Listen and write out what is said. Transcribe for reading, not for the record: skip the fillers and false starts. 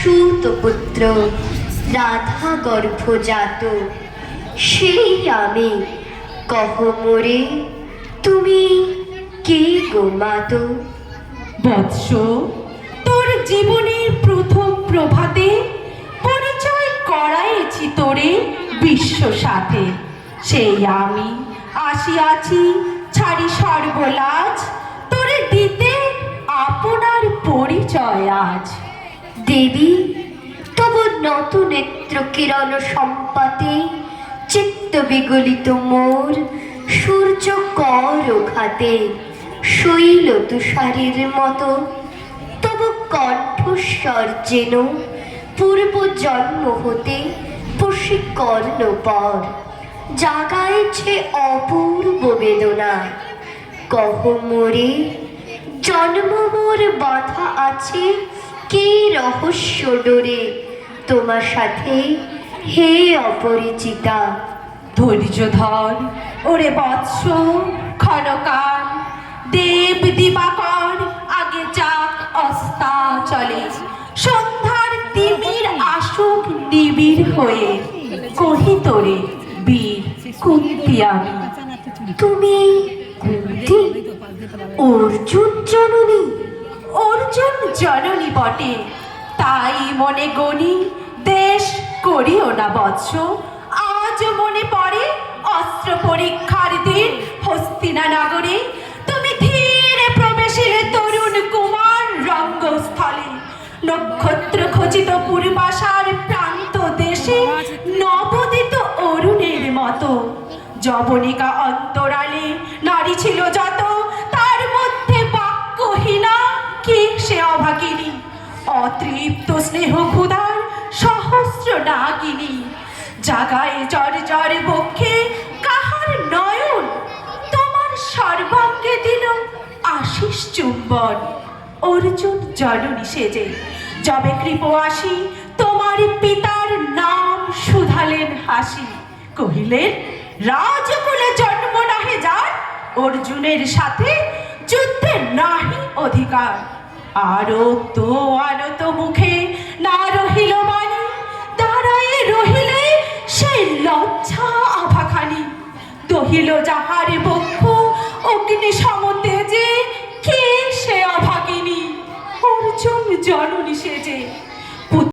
সুতপুত্র রাধা গর্ভজাত, সেই আমি কহ মোরে তুমি কে গো মাতো। বৎস, তোর জীবনের প্রথম প্রভাতে পরিচয় করাইছি তোরে বিশ্ব সাথে। সেই আমি আসিয়াছি ছাড়ি সর্বলাজ, তোরে দিতে আপনার পরিচয় আজ। দেবী, তব নত নেত্র কিরণ সম্পাতে চিত্ত বিগলিত মোর সূর্য কর ঘাতে শৈল তুষারের মতো। তব কণ্ঠস্বর যেন পূর্ব জন্ম হতে বশীকর্ণ পর, জাগাইছে অপূর্ব বেদনা। কহ মোরে জন্ম মোর বাধা আছে কি রহস্য ডোরে তোমার সাথে হে অপরিচিতা। ধৈর্য ধর ওরে বৎস, ক্ষণকাল দেব দিবাকর আগে যাক অস্তা চলে। সন্ধ্যার তিমির আসুক নিবিড় হয়ে, কহি তোরে বীর কুন্তি আমি। তুমি কুন্তি, অর্জুন জননী? অর্জুন জননী বটে, তাই মনে গণি দেশ করিও না বৎস। আজ মনে পড়ে অস্ত্র পরীক্ষার দিন হস্তিনা নগরে। তুমি ধীরে প্রবেশিলে তরুণ কুমার রঙ্গস্থলে। নক্ষত্র খচিত পূর্বাশার প্রান্ত দেশে নবোদিত অরুণের মতো। যবনিকা অন্তরালে নারী ছিল যত, তার মধ্যে বাক্যহীনা কি সে অভাগিনী। অতৃপ্ত স্নেহ ক্ষুধার সহস্র নাগিনী, জাগায় জ্বর জ্বর বক্ষে কাহার নয়ন। তোমার সর্বাঙ্গে দিল আশিস চুম্বন। অর্জুন জননী সেজে যবে কৃপ আসি, তোমার পিতার নাম শুধালেন হাসি। কহিলেন রাজকুলে জন্ম নাহে যার, অর্জুনের সাথে যুদ্ধে নাহি অধিকার। আরক্ত আনত মুখে না রহিল বাণী, দাঁড়ায়ে রহিলে সেই লজ্জা আভাখানি। দহিল যাহার বক্ষ অগ্নি সমত